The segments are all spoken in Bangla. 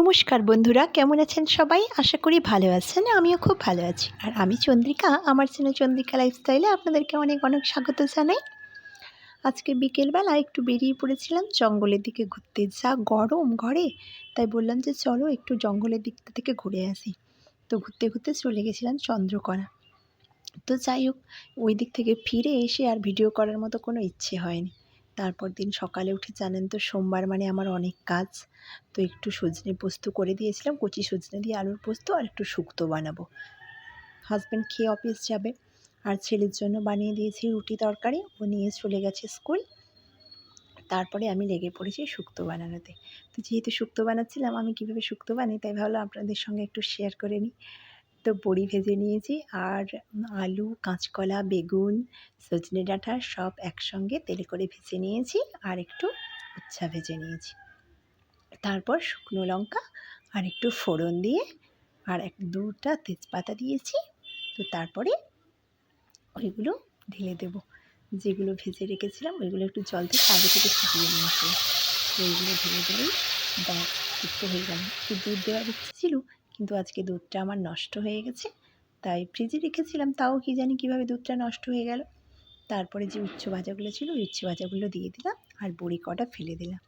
নমস্কার বন্ধুরা, কেমন আছেন সবাই? আশা করি ভালো আছেন। আমিও খুব ভালো আছি। আর আমি চন্দ্রিকা, আমার চ্যানেল চন্দ্রিকা লাইফস্টাইলে আপনাদেরকে অনেক অনেক স্বাগত জানাই। আজকে বিকেলবেলা একটু বেরিয়ে পড়েছিলাম জঙ্গলের দিকে ঘুরতে। যা গরম ঘরে, তাই বললাম যে চলো একটু জঙ্গলের দিকটা থেকে ঘুরে আসি। তো ঘুরতে ঘুরতে চলে গেছিলাম চন্দ্রকোনা। তো যাই হোক, ওই দিক থেকে ফিরে এসে আর ভিডিও করার মতো কোনো ইচ্ছে হয়নি। তারপর দিন সকালে উঠে জানেন তো সোমবার মানে আমার অনেক কাজ। তো একটু সজনে পোস্ত করে দিয়েছিলাম, কচি সজনে দিয়ে আলুর পোস্ত, আর একটু শুক্তো বানাবো। হাজব্যান্ড খেয়ে অফিস যাবে, আর ছেলের জন্য বানিয়ে দিয়েছি রুটি তরকারি, ও নিয়ে চলে গেছে স্কুল। তারপরে আমি লেগে পড়েছি শুক্তো বানানোতে। তো যেহেতু শুক্তো বানাচ্ছিলাম, আমি কীভাবে শুক্তো বানাই তাই ভাবলাম আপনাদের সঙ্গে একটু শেয়ার করে নিই। তো বড়ি ভেজে নিয়েছি, আর আলু, কাঁচকলা, বেগুন, সজনে ডাঁটা সব একসঙ্গে তেলে করে ভেজে নিয়েছি, আর একটু উচ্ছা ভেজে নিয়েছি। তারপর শুকনো লঙ্কা আর একটু ফোড়ন দিয়ে আর দুটা তেজপাতা দিয়েছি। তো তারপরে ওইগুলো ঢেলে দেবো, যেগুলো ভেজে রেখেছিলাম ওইগুলো একটু জল দিয়ে আগে থেকে ফুটিয়ে নিয়েছিলাম। তো ওইগুলো ঢেলে দিলেই ব্যাস শুক্তো হয়ে গেল। একটু দুধ দেওয়ার ইচ্ছে ছিল, কিন্তু আজকে দুধটা আমার নষ্ট হয়ে গেছে, তাই ফ্রিজে রেখেছিলাম, তাও কি জানি কীভাবে দুধটা নষ্ট হয়ে গেল। তারপরে যে উচ্ছে ভাজাগুলো ছিল ওই উচ্ছে ভাজাগুলো দিয়ে দিলাম, আর বড়ি কটা ফেলে দিলাম।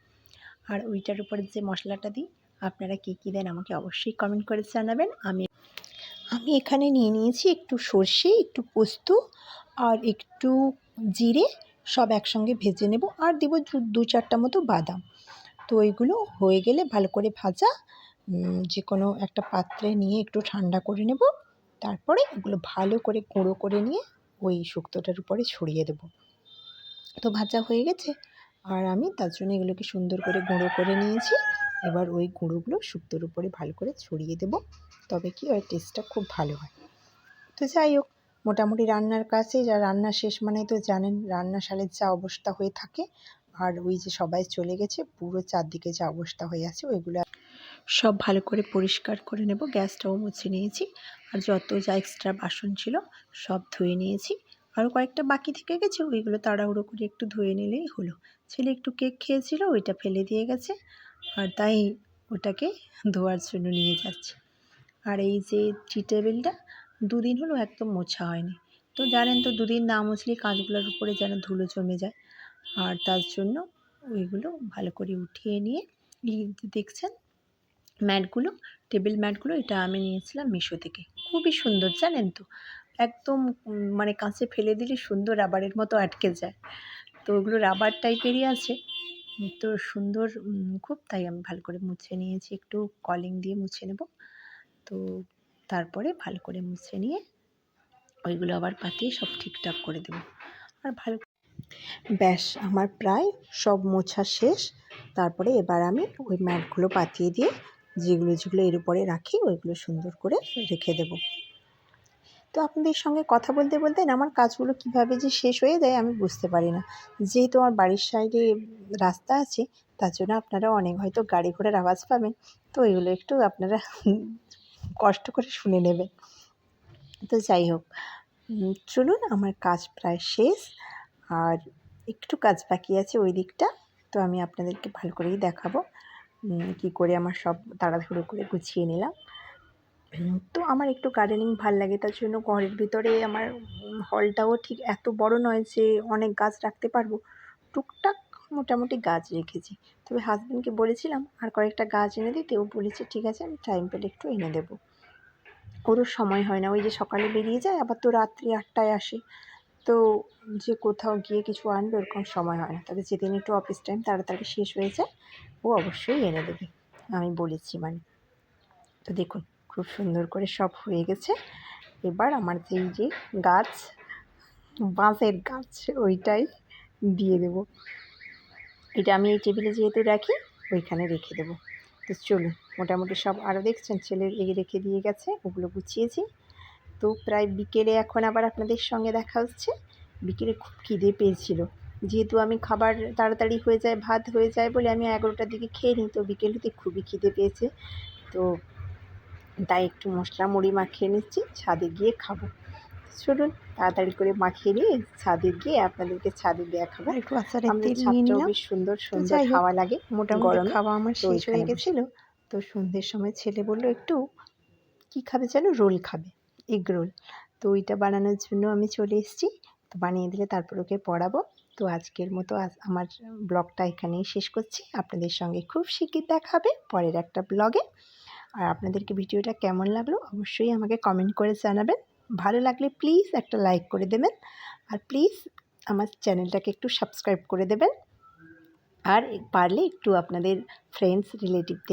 আর ওইটার উপরে যে মশলাটা দিই, আপনারা কী কী দেন আমাকে অবশ্যই কমেন্ট করে জানাবেন। আমি এখানে নিয়ে নিয়েছি একটু সর্ষে, একটু পোস্ত আর একটু জিরে, সব একসঙ্গে ভেজে নেব, আর দেবো দু চারটা মতো বাদাম। তো ওইগুলো হয়ে গেলে ভালো করে ভাজা যে কোনো একটা পাত্রে নিয়ে একটু ঠান্ডা করে নেব। তারপরে এগুলো ভালো করে গুঁড়ো করে নিয়ে ওই শুক্তোটার উপরে ছড়িয়ে দেব। তো ভাজা হয়ে গেছে, আর আমি তার জন্য এগুলোকে সুন্দর করে গুঁড়ো করে নিয়েছি। এবার ওই গুঁড়োগুলো শুক্তোর উপরে ভালো করে ছড়িয়ে দেব, তবে কি ওই টেস্টটা খুব ভালো হয়। তো যাই হোক, মোটামুটি রান্নার কাছে যা, রান্না শেষ মানে তো জানেন রান্নাশালের যা অবস্থা হয়ে থাকে। আর ওই যে সবাই চলে গেছে, পুরো চারদিকে যা অবস্থা হয়ে আছে ওইগুলো সব ভালো করে পরিষ্কার করে নেব। গ্যাসটাও মুছে নিয়েছি, আর যত যা এক্সট্রা বাসন ছিল সব ধুয়ে নিয়েছি। আরও কয়েকটা বাকি থেকে গেছে, ওইগুলো তাড়াহুড়ো করে একটু ধুয়ে নিলেই হলো। ছেলে একটু কেক খেয়েছিল, ওইটা ফেলে দিয়ে গেছে, আর তাই ওটাকে ধোয়ার জন্য নিয়ে যাচ্ছে। আর এই যে টি টেবিলটা দুদিন হলো একদম মোছা হয়নি। তো জানেন তো দুদিন না মুছলে কাঁচগুলোর উপরে যেন ধুলো জমে যায়, আর তার জন্য ওইগুলো ভালো করে উঠিয়ে নিয়ে এই যে দেখছেন ম্যাটগুলো, টেবিল ম্যাটগুলো, এটা আমি নিয়েছিলাম মিশো থেকে। খুবই সুন্দর জানেন তো, একদম মানে কাঁচে ফেলে দিলে সুন্দর রাবারের মতো আটকে যায়। তো ওগুলো রাবার টাইপেরই আছে, তো সুন্দর খুব, তাই আমি ভালো করে মুছে নিয়েছি, একটু কলিং দিয়ে মুছে নেব। তো তারপরে ভালো করে মুছে নিয়ে ওইগুলো আবার পাতিয়ে সব ঠিকঠাক করে দেব। আর ভালো, ব্যাস আমার প্রায় সব মোছা শেষ। তারপরে এবার আমি ওই ম্যাটগুলো পাতিয়ে দিয়ে যেগুলো যেগুলো এর উপরে রাখি ওইগুলো সুন্দর করে রেখে দেব। তো আপনাদের সঙ্গে কথা বলতে বলতে না আমার কাজগুলো কীভাবে যে শেষ হয়ে যায় আমি বুঝতে পারি না। যেহেতু আমার বাড়ির সাইডে রাস্তা আছে, তার জন্য আপনারা অনেক হয়তো গাড়ি ঘোড়ার আওয়াজ পাবেন, তো এগুলো একটু আপনারা কষ্ট করে শুনে নেবেন। তো যাই হোক, চলুন, আমার কাজ প্রায় শেষ, আর একটু কাজ বাকি আছে ওই দিকটা। তো আমি আপনাদেরকে ভালো করেই দেখাবো কী করে আমার সব তাড়াহুড়ো করে গুছিয়ে নিলাম। তো আমার একটু গার্ডেনিং ভাল লাগে, তার জন্য ঘরের ভিতরে আমার হলটাও ঠিক এত বড় নয় যে অনেক গাছ রাখতে পারবো। টুকটাক মোটামুটি গাছ রেখেছি। তবে হাজব্যান্ডকে বলেছিলাম আর কয়েকটা গাছ এনে দিতে, ও বলেছে ঠিক আছে আমি টাইম পেলে একটু এনে দেবো। ওরও সময় হয় না, ওই যে সকালে বেরিয়ে যায়, আবার তো রাত্রি 8টায় আসে, তো যে কোথাও গিয়ে কিছু আনবে ওরকম সময় হয় না। তবে যেদিন একটু অফিস টাইম তাড়াতাড়ি শেষ হয়ে যায়, ও অবশ্যই এনে দেবে, আমি বলেছি মানে। তো দেখুন খুব সুন্দর করে সব হয়ে গেছে। এবার আমার যে গাছ, বাঁশের গাছ, ওইটাই দিয়ে দেব। এটা আমি এই টেবিলে যেহেতু রাখি ওইখানে রেখে দেবো। তো চলুন, মোটামুটি সব আরও দেখছেন ছেলে রেখে দিয়ে গেছে, ওগুলো গুছিয়েছি। তো প্রায় বিকেলে এখন আবার আপনাদের সঙ্গে দেখা হচ্ছে। বিকেলে খুব খিদে পেয়েছিল, যেহেতু আমি খাবার তাড়াতাড়ি হয়ে যায়, ভাত হয়ে যায় বলে আমি 11টার দিকে খেয়ে নিই। তো বিকেলেতে খুবই খিদে পেয়েছে, তো তাই একটু মশলা মুড়ি মাখিয়ে নিচ্ছি, ছাদে গিয়ে খাবো। চলুন তাড়াতাড়ি করে মাখিয়ে নিয়ে ছাদে গিয়ে আপনাদেরকে ছাদে দেখাবো। আমাদের ছাদটাও বেশ সুন্দর, সন্ধ্যার হাওয়া লাগে মোটামুটি গরমে। খাওয়া আমার তো শেষ হয়ে ওইখানে গেছিলো। তো সন্ধ্যের সময় ছেলে বললো একটু কী খাবে যেন, রোল খাবে, এগ রোল। তো ওইটা বানানোর জন্য আমি চলে এসেছি। তো বানিয়ে দিলে তারপর ওকে পড়াবো। তো আজকের মতো আমার ব্লগটা এখানেই শেষ করছি। আপনাদের সঙ্গে খুব শিগগির দেখা হবে পরের একটা ব্লগে। আর আপনাদেরকে ভিডিওটা কেমন লাগলো অবশ্যই আমাকে কমেন্ট করে জানাবেন। ভালো লাগলে প্লিজ একটা লাইক করে দেবেন, আর প্লিজ আমার চ্যানেলটাকে একটু সাবস্ক্রাইব করে দেবেন, আর পারলে একটু আপনাদের ফ্রেন্ডস রিলেটিভদের